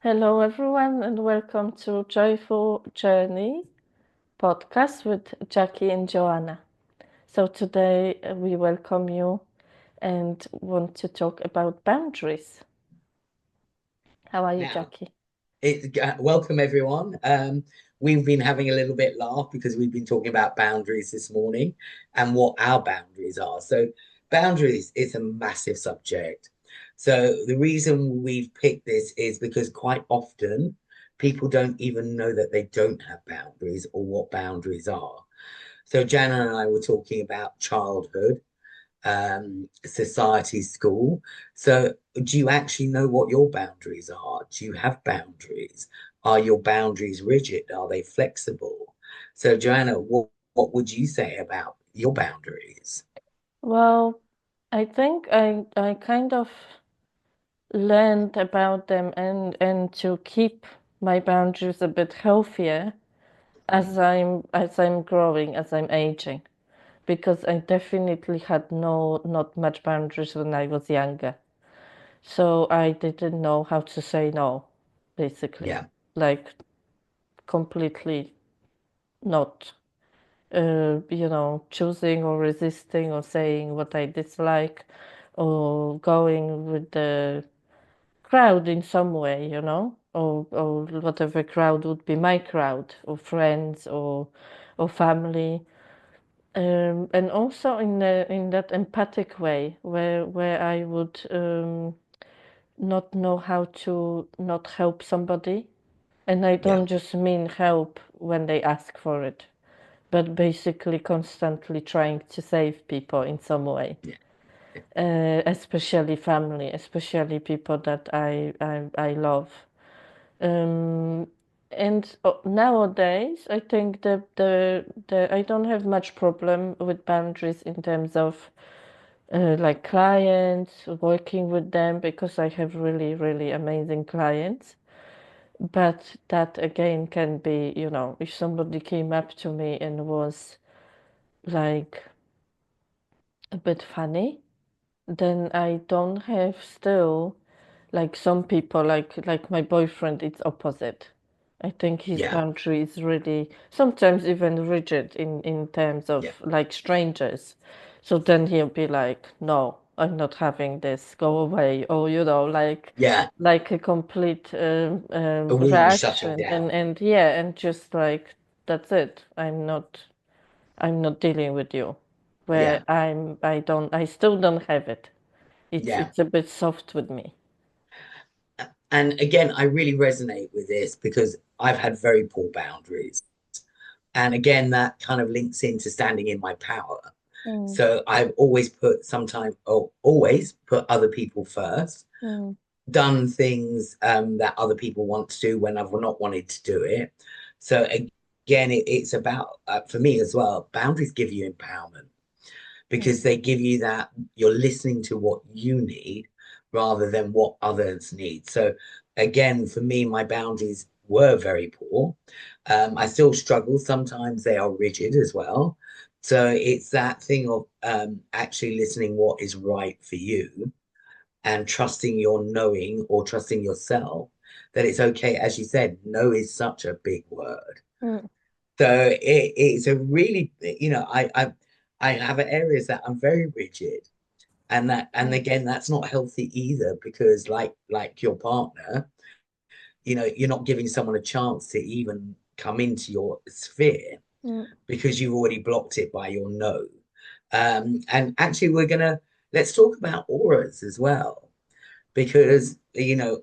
Hello, everyone, and welcome to Joyful Journey podcast with Jackie and Joanna. So, today we welcome you and want to talk about boundaries. How are you, Now, Jackie? welcome everyone. We've been having a little bit laugh because we've been talking about boundaries this morning and what our boundaries are. So, boundaries is a massive subject. So, the reason we've picked this is because quite often people don't even know that they don't have boundaries or what boundaries are. So, Jana and I were talking about childhood society school. So, do you actually know what your boundaries are? Do you have boundaries? Are your boundaries rigid? Are they flexible? So, Joanna, what would you say about your boundaries? Well, I think I kind of learned about them and to keep my boundaries a bit healthier as I'm growing, as I'm aging, because I definitely had not much boundaries when I was younger. So I didn't know how to say no, basically. Yeah, Like completely not, choosing or resisting or saying what I dislike or going with the crowd in some way, or whatever crowd would be my crowd or friends or family. And also in that empathic way where I would not know how to not help somebody. And I yeah, don't just mean help when they ask for it, but basically constantly trying to save people in some way, yeah, especially family, especially people that I love. Um, and nowadays, I think the I don't have much problem with boundaries in terms of like clients, working with them because I have really, really amazing clients. But that again can be, if somebody came up to me and was like a bit funny, then I don't have still like some people like my boyfriend, it's opposite. I think his yeah, boundary is really sometimes even rigid in terms of yeah, like strangers. So then he'll be like, "No, I'm not having this. Go away," or yeah. like a complete A wall shutting reaction, down. and yeah, and just like that's it. I'm not dealing with you. Where Yeah, I still don't have it. It's yeah. it's a bit soft with me. And again, I really resonate with this because I've had very poor boundaries. And again, that kind of links into standing in my power. Mm, So I've always put sometimes, or always put other people first, mm, done things that other people want to do when I've not wanted to do it. So again, it's about, for me as well, boundaries give you empowerment mm, because they give you that you're listening to what you need rather than what others need. So again, for me, my boundaries were very poor. I still struggle. Sometimes they are rigid as well. So it's that thing of actually listening what is right for you and trusting your knowing or trusting yourself that it's okay. As you said, no is such a big word. mm, So it's a really, I have areas that I'm very rigid, and mm, again, that's not healthy either because like your partner, you're not giving someone a chance to even come into your sphere mm, because you've already blocked it by your no. And actually, let's talk about auras as well because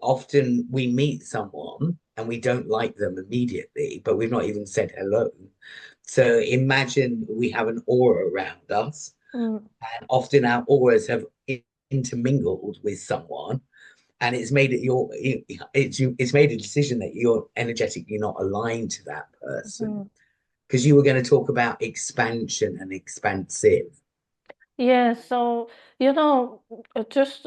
often we meet someone and we don't like them immediately, but we've not even said hello. So imagine we have an aura around us, mm. and often our auras have intermingled with someone, and it's made a decision that you're energetically not aligned to that person Mhm. because you were going to talk about expansion and expansive. Yeah, so just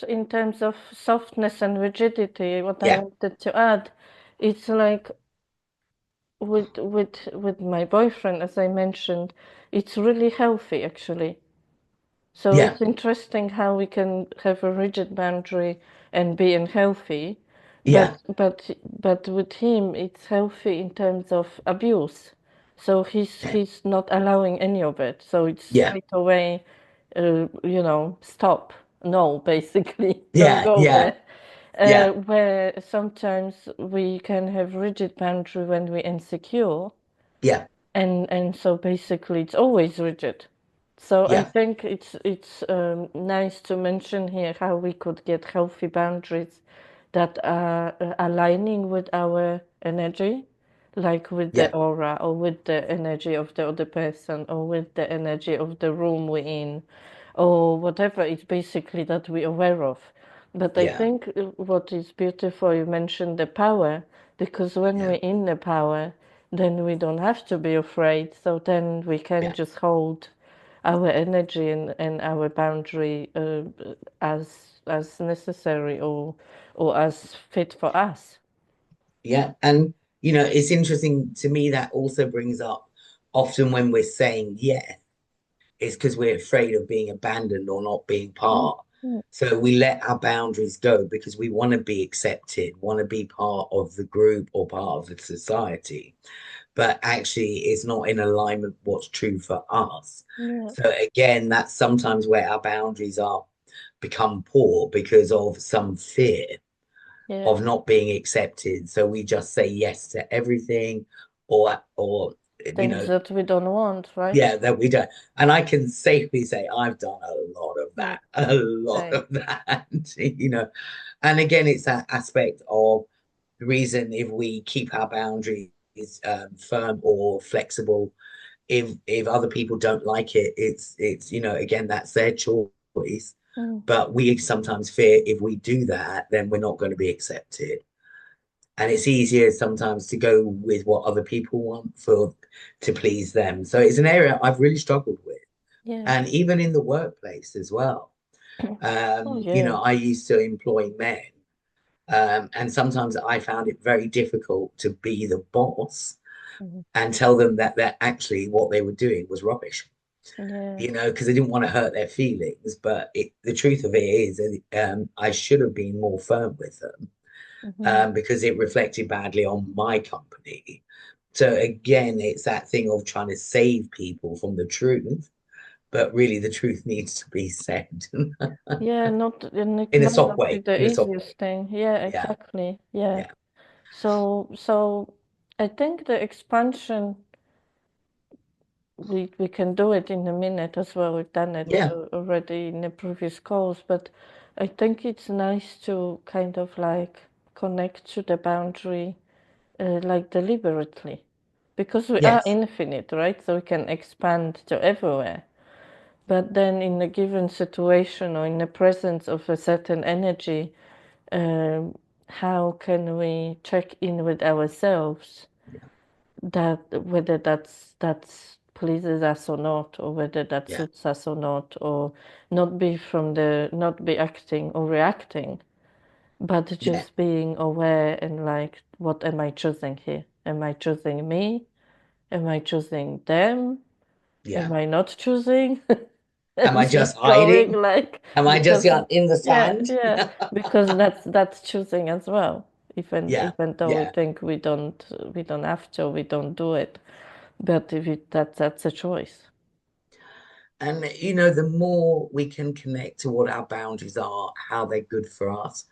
in terms of softness and rigidity, what I Yeah, wanted to add, it's like with my boyfriend, as I mentioned, it's really healthy actually. So yeah, it's interesting how we can have a rigid boundary and be unhealthy Yeah, But with him, it's healthy in terms of abuse. So yeah, he's not allowing any of it. So it's yeah, straight away, stop. No, basically, don't yeah, go yeah, there. yeah, Where sometimes we can have rigid boundary when we're insecure, yeah, and so basically it's always rigid. So I yeah, think it's nice to mention here how we could get healthy boundaries that are aligning with our energy, like with the yeah, aura or with the energy of the other person or with the energy of the room we're in or whatever it's basically that we're aware of. But I yeah, think what is beautiful, you mentioned the power, because when yeah, we're in the power, then we don't have to be afraid. So then we can yeah, just hold our energy and our boundary as necessary or as fit for us. yeah. And it's interesting to me that also brings up often when we're saying yes, it's because we're afraid of being abandoned or not being Mm, part. mm. So we let our boundaries go because we want to be accepted, want to be part of the group or part of the society. But actually, it's not in alignment with what's true for us. Yeah, So again, that's sometimes where our boundaries are become poor because of some fear yeah. of not being accepted. So we just say yes to everything, or you Things know, that we don't want, right? yeah, that we don't. And I can safely say I've done a lot of Mm, that, a lot same. of that, you know. And again, it's that aspect of the reason if we keep our boundaries firm or flexible, if other people don't like it, it's again, that's their choice. Mm, But we sometimes fear if we do that, then we're not going to be accepted. And it's easier sometimes to go with what other people want for to please them. So it's an area I've really struggled with, yeah. and even in the workplace as well. Oh yeah. I used to employ men, and sometimes I found it very difficult to be the boss Mhm. and tell them that actually what they were doing was rubbish. Yeah. Because I didn't want to hurt their feelings. But the truth of it is, I should have been more firm with them, Hmm. because it reflected badly on my company. So again, it's that thing of trying to save people from the truth, but really the truth needs to be said Yeah, not and it in a might soft not be way. the In a soft easiest way. thing. Yeah, Yeah, exactly. Yeah. yeah, So I think the expansion we can do it in a minute as well. We've done it yeah, already in the previous calls, but I think it's nice to kind of like connect to the boundary like deliberately because we are yes, infinite, right? So we can expand to everywhere. But then in a given situation or in the presence of a certain energy, um, how can we check in with ourselves yeah, that whether that's pleases us or not, or whether that yeah, suits us or not, or not be acting or reacting, but yeah, just being aware and like, what am I choosing here? Am I choosing me? Am I choosing them? Am yeah. I not choosing? Am And I just just going hiding? like Am I just because in the yeah, sand? yeah, because that's choosing as well. Yeah, Even though we yeah. think we don't have to, we don't do it. But if it that's a choice. And the more we can connect to what our boundaries are, how they're good for us,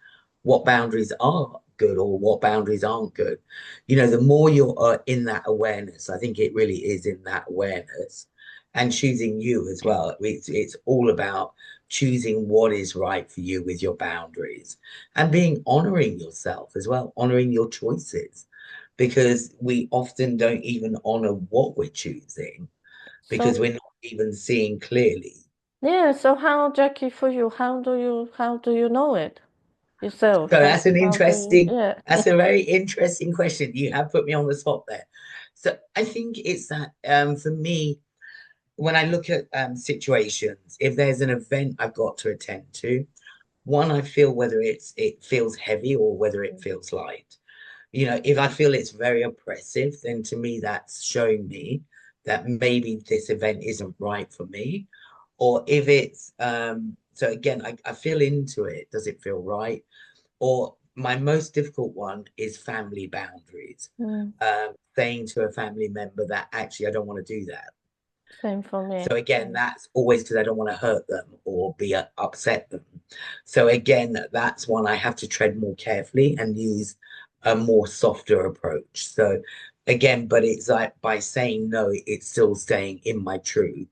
what boundaries are good or what boundaries aren't good, the more you're in that awareness. I think it really is in that awareness and choosing you as well. It's all about choosing what is right for you with your boundaries and being honoring yourself as well, honoring your choices, because we often don't even honor what we're choosing because So we're not even seeing clearly. yeah, so how, Jackie, for you, how do you know it yourself? So that's an How do you interesting, yeah. that's a very interesting question. You have put me on the spot there. So I think it's that for me, when I look at situations, if there's an event I've got to attend to, one, I feel whether it feels heavy or whether it feels light. If I feel it's very oppressive, then to me that's showing me that maybe this event isn't right for me. Or if it's so again, I feel into it. Does it feel right? Or my most difficult one is family boundaries. Mm, Saying to a family member that actually I don't want to do that. same for me. So again, that's always because I don't want to hurt them or be upset them. So again, that's one I have to tread more carefully and use a more softer approach. So again, but it's like by saying no, it's still staying in my truth,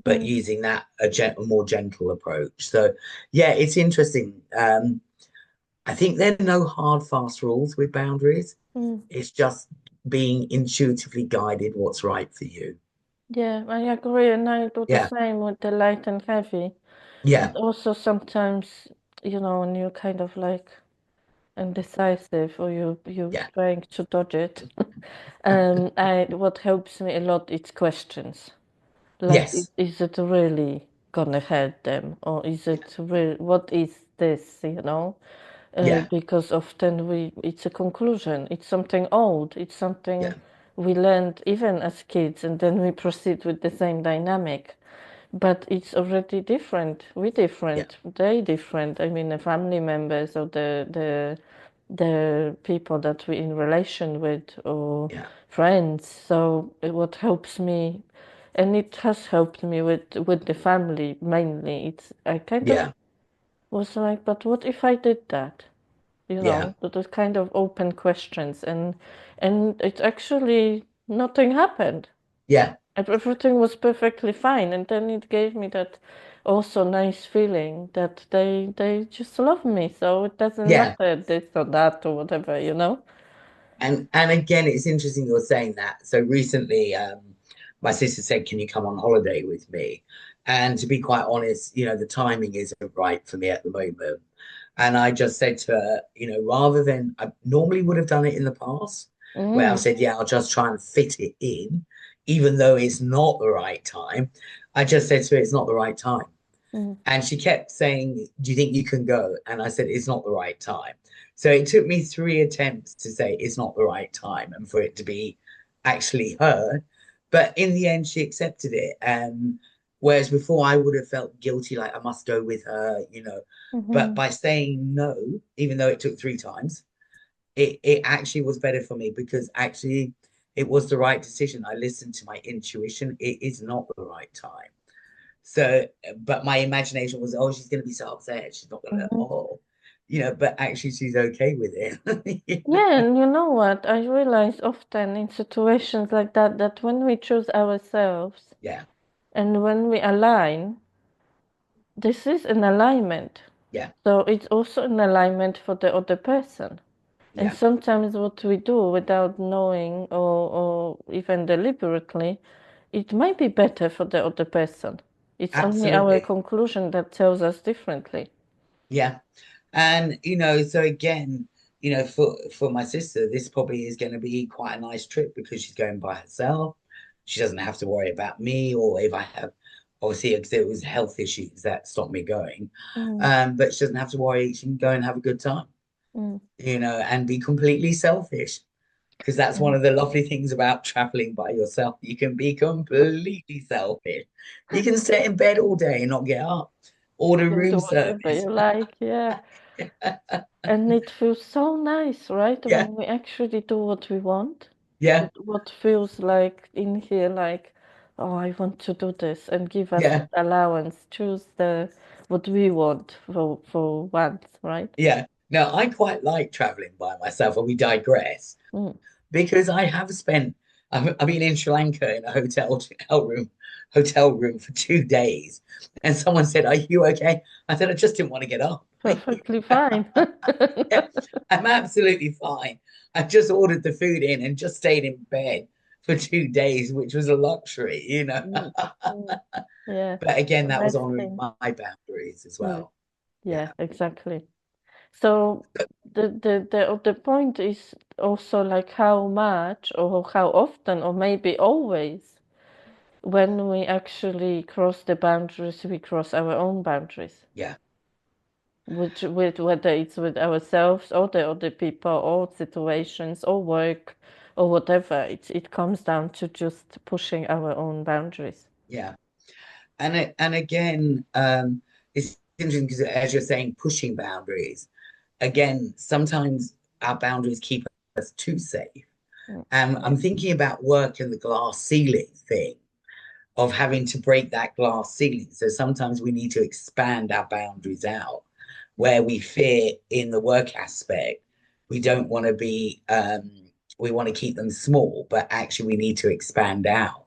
but Mhm, using that a more gentle approach. So yeah, it's interesting. I think there are no hard, fast rules with boundaries. mm. It's just being intuitively guided what's right for you. Yeah, I agree, and I do the Yeah, same with the light and heavy. And yeah, also sometimes, when you're kind of like indecisive or you're yeah, trying to dodge it, I what helps me a lot is questions. Like, yes, is it really gonna hurt them, or is yeah, it real? What is this? yeah, Because often it's a conclusion. It's something old. It's something yeah, we learned even as kids, and then we proceed with the same dynamic. But it's already different. We yeah, different. They different. I mean, the family members or the people that we in relation with or yeah, friends. So what helps me, and it has helped me with the family mainly. It's I kind of yeah, was like, but what if I did that? yeah, Those kind of open questions, and it actually nothing happened. yeah, Everything was perfectly fine, and then it gave me that also nice feeling that they just love me, so it doesn't yeah. matter this or that or whatever. And again, it's interesting you're saying that. So recently, my sister said, "Can you come on holiday with me?" And to be quite honest, the timing isn't right for me at the moment. And I just said to her, rather than I normally would have done it in the past, where I Mm, said, "Yeah, I'll just try and fit it in, even though it's not the right time." I just said to her, "It's not the right time." mm, And she kept saying, "Do you think you can go?" And I said, "It's not the right time." So it took me three attempts to say it's not the right time and for it to be actually heard. But in the end, she accepted it. And whereas before I would have felt guilty, like I must go with her. But mhm, by saying no, even though it took three times, it actually was better for me because actually it was the right decision. I listened to my intuition. It is not the right time. So, but my imagination was, oh, she's going to be so upset. She's not going to, mhm. but actually she's okay with it. Yeah, and you know what? I realize often in situations like that that when we choose ourselves Yeah, and when we align, this is an alignment. yeah, So it's also an alignment for the other person. And yeah, sometimes what we do without knowing or even deliberately, it might be better for the other person. It's only our absolutely. conclusion that tells us differently. Yeah. And so again, for my sister, this probably is going to be quite a nice trip because she's going by herself. She doesn't have to worry about me or if I have, obviously, because it was health issues that stopped me going. Mm, But she doesn't have to worry. She can go and have a good time, mm, and be completely selfish. Because that's one mm. of the lovely things about traveling by yourself. You can be completely selfish. You can sit in bed all day and not get up. Order You do room whatever service. you like, yeah. And it feels so nice, right? Yeah, When we actually do what we want. yeah, What feels like in here, like, oh, I want to do this, and give us yeah, that allowance, choose the what we want for once, right? yeah. No, I quite like traveling by myself, and we digress Mm. because I have spent. I've been in Sri Lanka in a hotel room for 2 days, and someone said, "Are you okay?" I said, "I just didn't want to get up." Perfectly fine. Yeah, I'm absolutely fine. I just ordered the food in and just stayed in bed for 2 days, which was a luxury. Mm, mm. Yeah, But again, that was honoring resting. my boundaries as Mm. well. Yeah, Yeah, exactly. So the point is also like how much or how often or maybe always when we actually cross the boundaries, we cross our own boundaries. yeah, Which with whether it's with ourselves or the other people or situations or work or whatever, it comes down to just pushing our own boundaries. yeah. And again, it's interesting because as you're saying, pushing boundaries. again, sometimes our boundaries keep us too safe. Mm. And Yeah. I'm thinking about work and the glass ceiling thing of having to break that glass ceiling. So sometimes we need to expand our boundaries out where we fear in the work aspect. We don't want to be, we want to keep them small, but actually we need to expand out.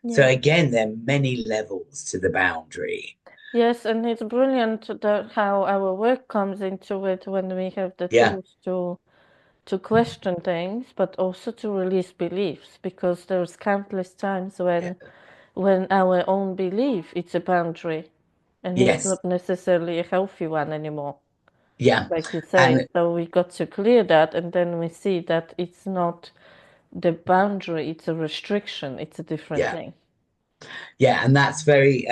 So Yeah. again, there are many levels to the boundary. Yes, and it's brilliant that how our work comes into it when we have the Yeah, tools to question things, but also to release beliefs, because there's countless times yeah, when our own belief it's a boundary and it's yes, not necessarily a healthy one anymore, yeah. like you say. And So we got to clear that, and then we see that it's not the boundary, it's a restriction, it's a different yeah, thing. yeah, and that's very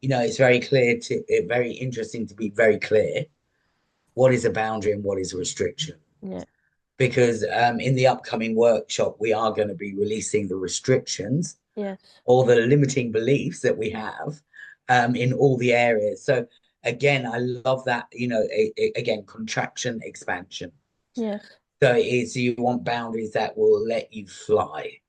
it's very clear to very interesting to be very clear what is a boundary and what is a restriction. Yeah. Because in the upcoming workshop, we are going to be releasing the restrictions Yes. or the limiting beliefs that we have in all the areas. So again, I love that, again, contraction, expansion. Yes. So it's you want boundaries that will let you fly,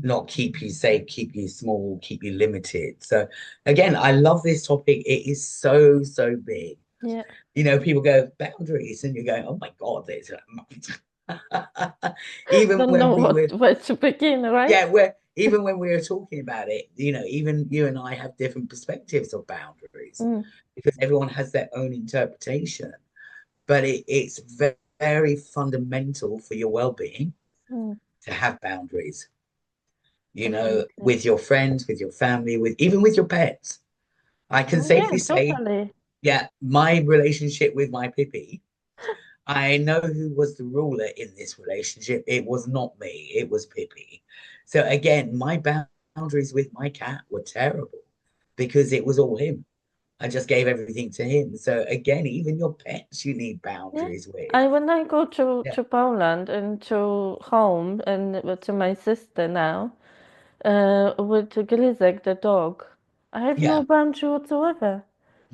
not keep you safe, keep you small, keep you limited. So again, I love this topic. It is so, so big. Yeah. People go boundaries, and you're going, oh my God, there's even Don't when know we what were, where to begin, right? yeah, where even when we were talking about it, even you and I have different perspectives of boundaries Mm. because everyone has their own interpretation. But it's very, very fundamental for your well-being Mm. to have boundaries, Definitely. with your friends, with your family, with even with your pets. I can Mm, yeah, safely say, totally. yeah, my relationship with my Pippi, I know who was the ruler in this relationship. It was not me, it was Pippi. So again, my boundaries with my cat were terrible because it was all him. I just gave everything to him. So again, even your pets you need Yeah. boundaries with. I when I go Yeah. to Poland and to home and to my sister now, with Grizek the dog, I have no Yeah. boundary whatsoever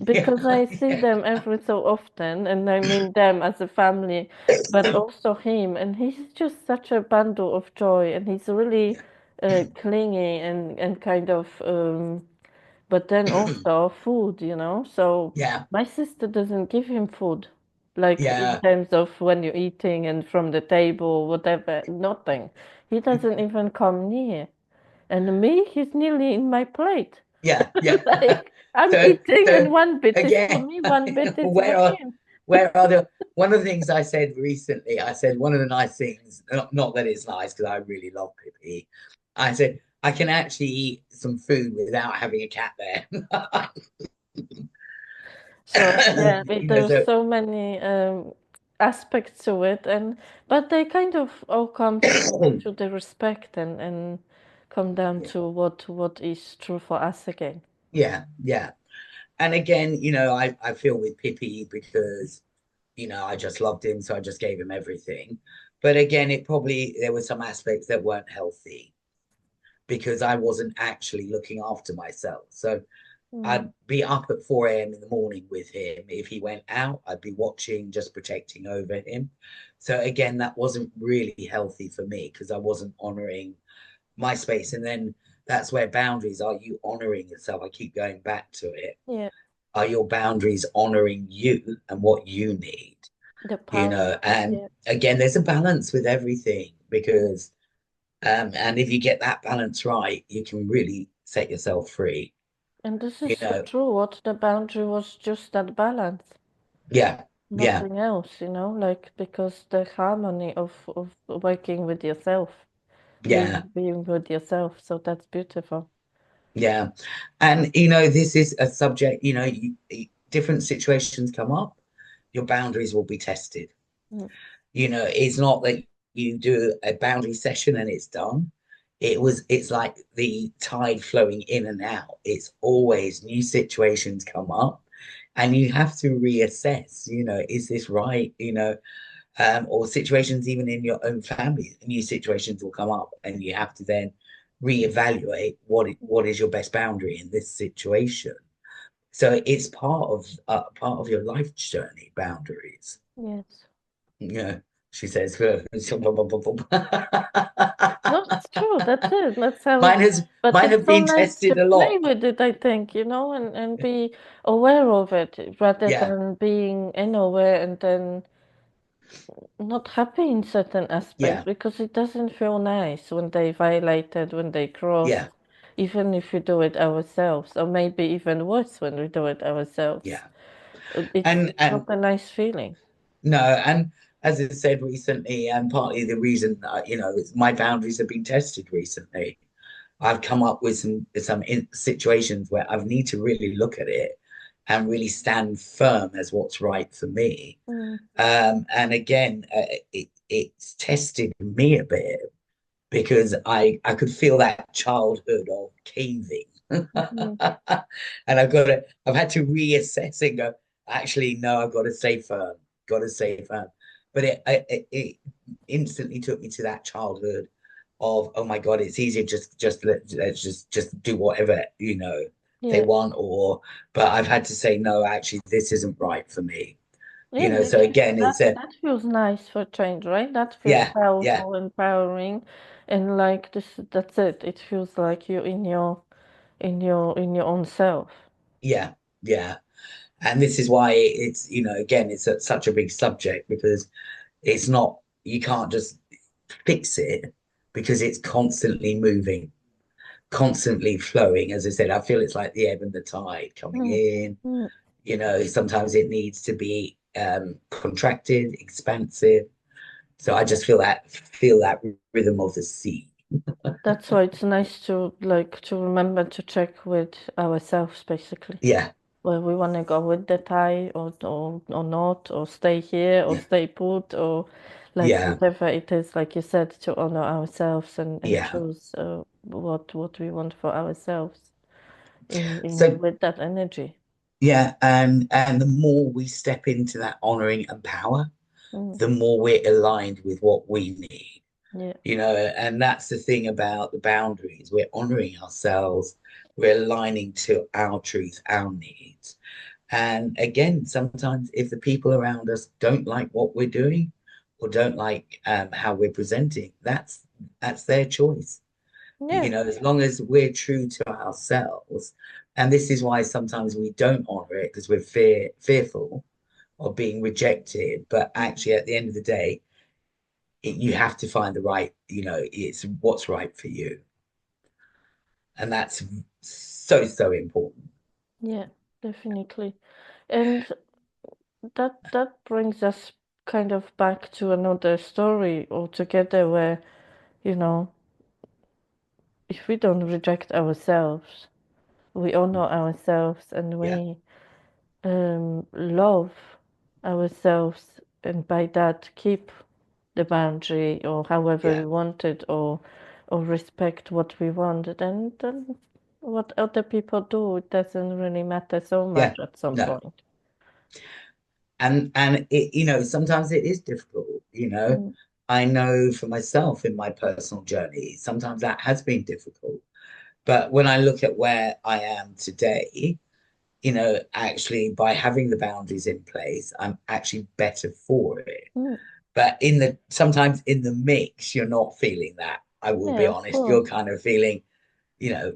because Yeah. I see them every so often, and I mean them as a family, but also him, and he's just such a bundle of joy, and he's really clingy and kind of but then also food, So Yeah. my sister doesn't give him food, like in Yeah. terms of when you're eating and from the table, whatever, nothing. He doesn't even come near. And me, he's nearly in my plate. Yeah. Yeah. Like I'm So eating and so one bit is for again, me, one bit is for where are him. the one of the things I said recently, I said one of the nice things, not that it's nice because I really love Pippi. I said I can actually eat some food without having a cat there. So yeah, there's So so many aspects to it, and but they kind of all come to the respect and come down yeah, to what is true for us again. yeah, yeah. And again, I feel with Pippi because I just loved him, so I just gave him everything. But again, there were some aspects that weren't healthy because I wasn't actually looking after myself. So Mm. I'd be up at 4 a.m. in the morning with him. If he went out, I'd be watching, just protecting over him. So again, that wasn't really healthy for me because I wasn't honoring my space. And then that's where boundaries are you honoring yourself? I keep going back to it. Yeah, Are your boundaries honoring you and what you need? the power. And Yeah, again, there's a balance with everything mm. because and if you get that balance right, you can really set yourself free. And this is You so know, true. What the boundary was just that balance, yeah, yeah, nothing else, like because the harmony of working with yourself, yeah, being with yourself. So that's beautiful. yeah. And this is a subject. Different situations come up, your boundaries will be tested. Mm. It's not that you do a boundary session and it's done. It's like the tide flowing in and out. It's always new situations come up and you have to reassess, is this right? Or situations even in your own family, new situations will come up and you have to then reevaluate what is your best boundary in this situation. So it's part of your life journey, boundaries. Yes. Yeah, she says. No, it's true. That's it. That's how it. Mine has But mine it's have so been nice to tested a play lot. with it, I think, and be aware of it rather Yeah, than being unaware and then not happy in certain aspects yeah, because it doesn't feel nice when they violated, when they yeah, crossed, even if we do it ourselves, or maybe even worse when we do it ourselves. yeah. It's And not a nice feeling. no, and as I said recently, and partly the reason, my boundaries have been tested recently. I've come up with some situations where I need to really look at it and really stand firm as what's right for me. Mm, And again, it's tested me a bit because I could feel that childhood of caving, mhm. and I've had to reassess and go, actually, no, I've got to stay firm, got to stay firm. But it instantly took me to that childhood of, oh my God, it's easier let's just do whatever they Yeah. want, but I've had to say no, actually, this isn't right for me. Yeah, So again, it's a that feels nice for change, right? That feels yeah, yeah, powerful, empowering, and like that's it. It feels like you're in your own self. yeah, yeah. And this is why it's again such a big subject because it's not you can't just fix it because it's constantly moving, constantly flowing. As I said, I feel it's like the ebb and the tide coming Mm, in. mm. Sometimes it needs to be contracted, expansive. So I just feel that rhythm of the sea. That's why it's nice to like to remember to check with ourselves, basically, Yeah, where we want to go with the tie or not, or stay here or yeah, stay put, or like yeah, whatever it is, like you said, to honor ourselves and yeah. choose what we want for ourselves in So with that energy. yeah, and the more we step into that honoring and power, Mm, the more we're aligned with what we need. yeah. And that's the thing about the boundaries. We're honoring ourselves, we're aligning to our truth, our needs. And again, sometimes if the people around us don't like what we're doing or don't like how we're presenting, that's their choice. Yeah. As long as we're true to ourselves. And this is why sometimes we don't honor it because we're fearful of being rejected. But actually, at the end of the day, you have to find the right, it's what's right for you. And that's so, so important. Yeah, definitely. And that brings us kind of back to another story altogether where, you know, if we don't reject ourselves, we honor ourselves and Yeah. we love ourselves, and by that keep the boundary or however Yeah. we want it, or respect what we want, then what other people do, it doesn't really matter so Yeah. much at some No. point. And it, sometimes it is difficult, Mm, I know for myself in my personal journey, sometimes that has been difficult. But when I look at where I am today, actually by having the boundaries in place, I'm actually better for it. mm. But sometimes in the mix, you're not feeling that. I will be Yeah, of honest, you're course. kind of feeling,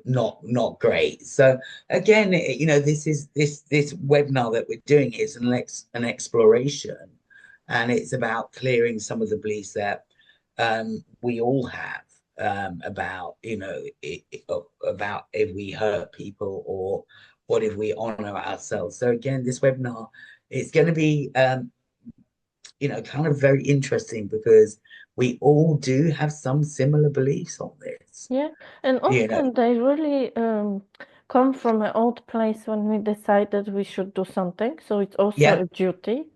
not great. So again, this webinar that we're doing is an exploration, and it's about clearing some of the beliefs that we all have about about if we hurt people or what if we honor ourselves. So again, this webinar it's going to be kind of very interesting because we all do have some similar beliefs on this. Yeah, and You know, often they really come from an old place when we decided we should do something. So it's also yeah, a duty.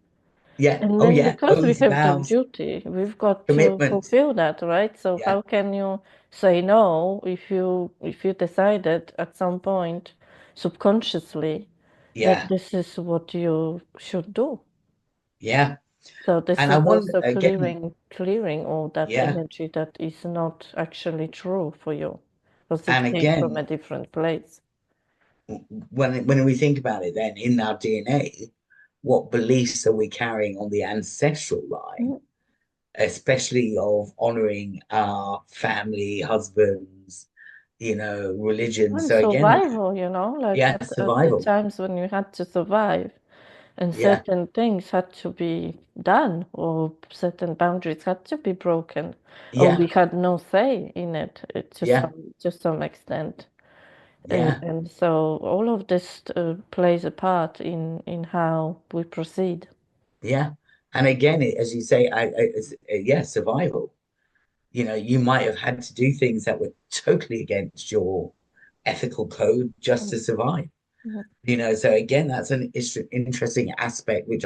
yeah, And oh then yeah, because we oaths, have that vows, duty, we've got to commitments. fulfill that, right? So Yeah, how can you say no if you decided at some point subconsciously that yeah, this is what you should do? yeah. So this And I is wonder also again, clearing all that yeah, energy that is not actually true for you, because and it came from again, a different place. when we think about it, then in our DNA, what beliefs are we carrying on the ancestral line, Mm. especially of honoring our family, husbands, religion. And So again, survival, like yeah, at the survival. times when you had to survive and Yeah, certain things had to be done or certain boundaries had to be broken or yeah, we had no say in it yeah, to some extent. yeah, And so all of this plays a part in how we proceed. yeah. And again, as you say, yeah, survival. You might have had to do things that were totally against your ethical code just Mm, to survive. mm, So again, that's an interesting aspect, which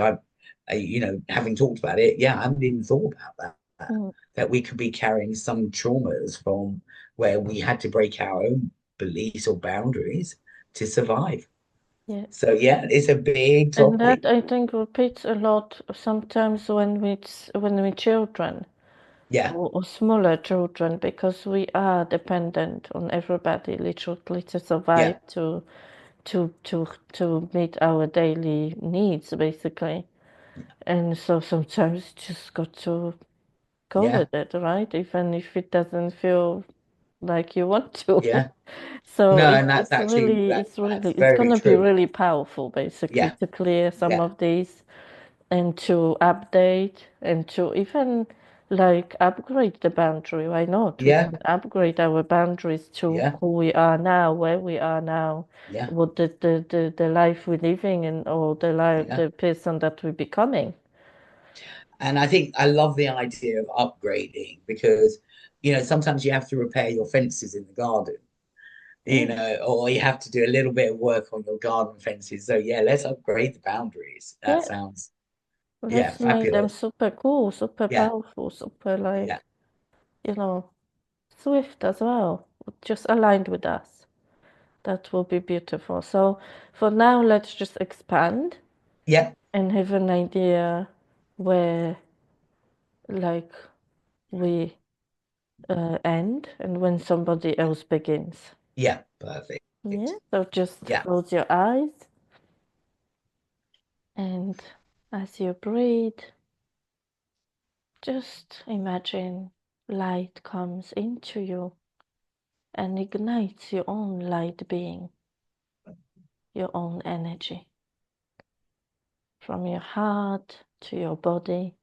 having talked about it, yeah, I haven't even thought about mm. that we could be carrying some traumas from where we had to break our own beliefs or boundaries to survive. Yeah. So yeah, it's a big And topic. that I think repeats a lot sometimes when we children Yeah, or smaller children because we are dependent on everybody literally to yeah, survive to meet our daily needs basically. And so sometimes you just got to go yeah, with it, right? Even if it doesn't feel like you want to. yeah. So No, it's and that's it's actually really that it's that's really it's very gonna be true. really powerful basically Yeah, to clear some yeah, of these and to update and to even like upgrade the boundary. Why not? We yeah, can upgrade our boundaries to yeah, who we are now, where we are now, yeah, what the life we're living in or the life yeah. the person that we're becoming. And I think I love the idea of upgrading because, sometimes you have to repair your fences in the garden, Yeah. or you have to do a little bit of work on your garden fences. So yeah, let's upgrade the boundaries. That Yeah. sounds, yeah, Let's make them fabulous. super cool, super Yeah, powerful, super yeah, like, you know, swift as well, just aligned with us. That will be beautiful. So for now, let's just expand yeah, and have an idea where like we end and when somebody else begins. yeah, perfect. Yeah. So just Yeah, close your eyes and as you breathe, just imagine light comes into you and ignites your own light being, your own energy, from your heart to your body,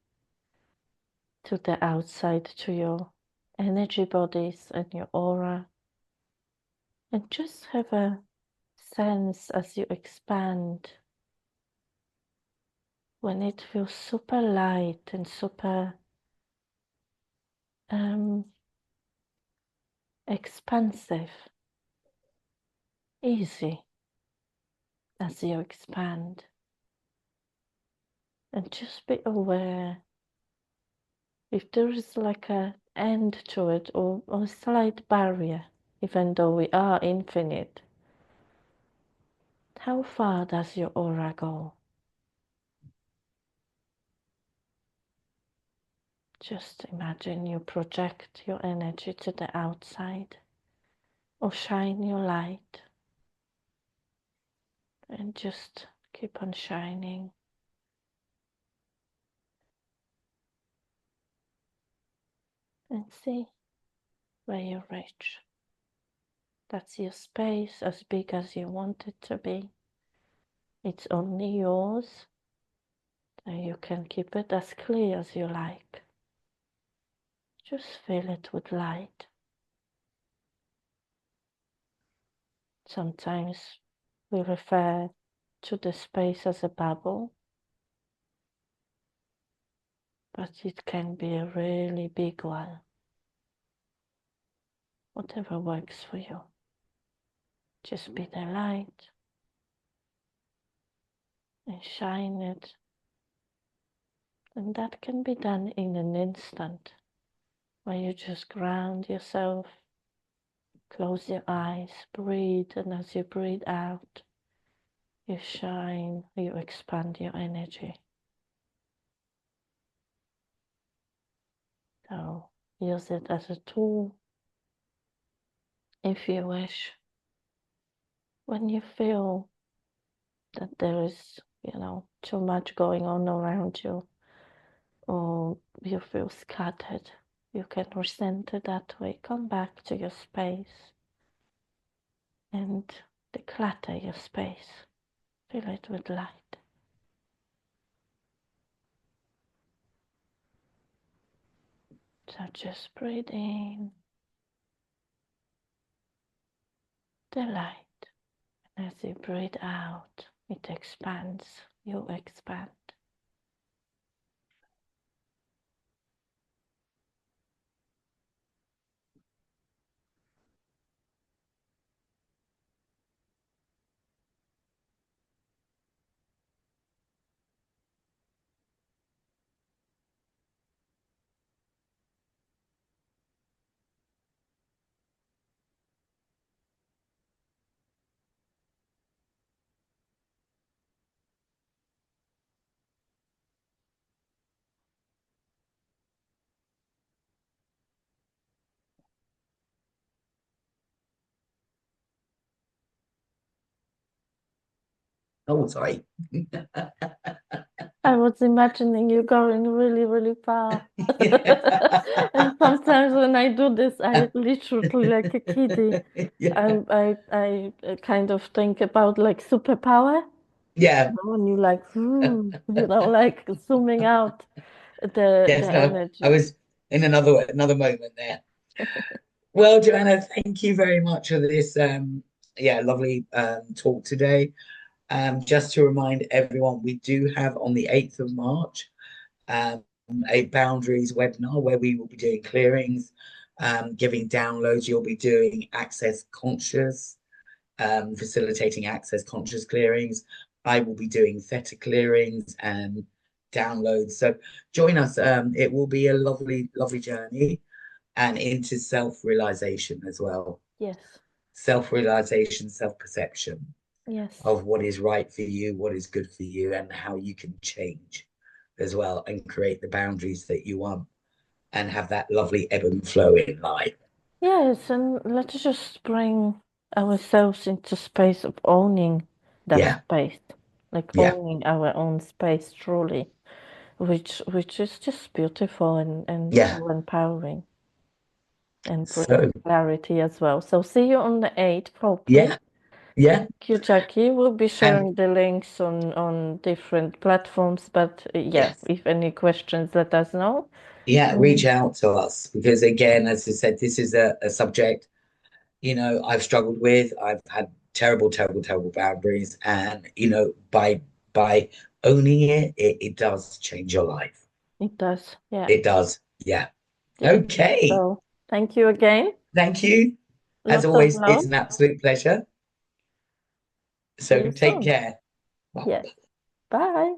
to the outside, to your energy bodies and your aura. And just have a sense as you expand when it feels super light and super um, expansive, easy as you expand. And just be aware if there is like a end to it or a slight barrier, even though we are infinite, how far does your aura go? Just imagine you project your energy to the outside or shine your light and just keep on shining and see where you reach. That's your space as big as you want it to be. It's only yours, and you can keep it as clear as you like. Just fill it with light. Sometimes we refer to the space as a bubble, but it can be a really big one. Whatever works for you. Just be the light and shine it. And that can be done in an instant, where you just ground yourself, close your eyes, breathe, and as you breathe out, you shine, you expand your energy. So use it as a tool if you wish, when you feel that there is, too much going on around you, or you feel scattered, you can recenter that way. Come back to your space and declutter your space. Fill it with light. So just breathe in the light. And as you breathe out, it expands. You expand. Oh, sorry. I was imagining you going really, really far. Yeah. And sometimes when I do this, I literally like a kiddie. Yeah. I kind of think about like superpower. Yeah. When you like, like zooming out the Yes, no, I energy. was in another moment there. Well, Joanna, thank you very much for this yeah, lovely talk today. Just to remind everyone, we do have on the 8th of March um, a boundaries webinar where we will be doing clearings, giving downloads. You'll be doing access conscious, facilitating access conscious clearings. I will be doing theta clearings and downloads. So join us. It will be a lovely, lovely journey and into self-realization as well. Yes, Self-realization, self-perception yes. of what is right for you, what is good for you, and how you can change as well and create the boundaries that you want and have that lovely ebb and flow in life. Yes, and let's just bring ourselves into space of owning that Yeah, space, like yeah, owning our own space truly, which is just beautiful and yeah. so empowering and brings So, clarity as well. So see you on the 8th, hopefully. yeah, yeah. Thank you, Jackie. We'll be And sharing the links on different platforms, but yeah, yes, if any questions, let us know. yeah, reach And out to us because, again, as I said, this is a subject, I've struggled with. I've had terrible, terrible, terrible boundaries. And, by owning it does change your life. it does, yeah, It does. Yeah. yeah. Okay. So thank you again. Thank you. As Lots of always, it's love. an absolute pleasure. See So you take soon. care. Yes. Bye.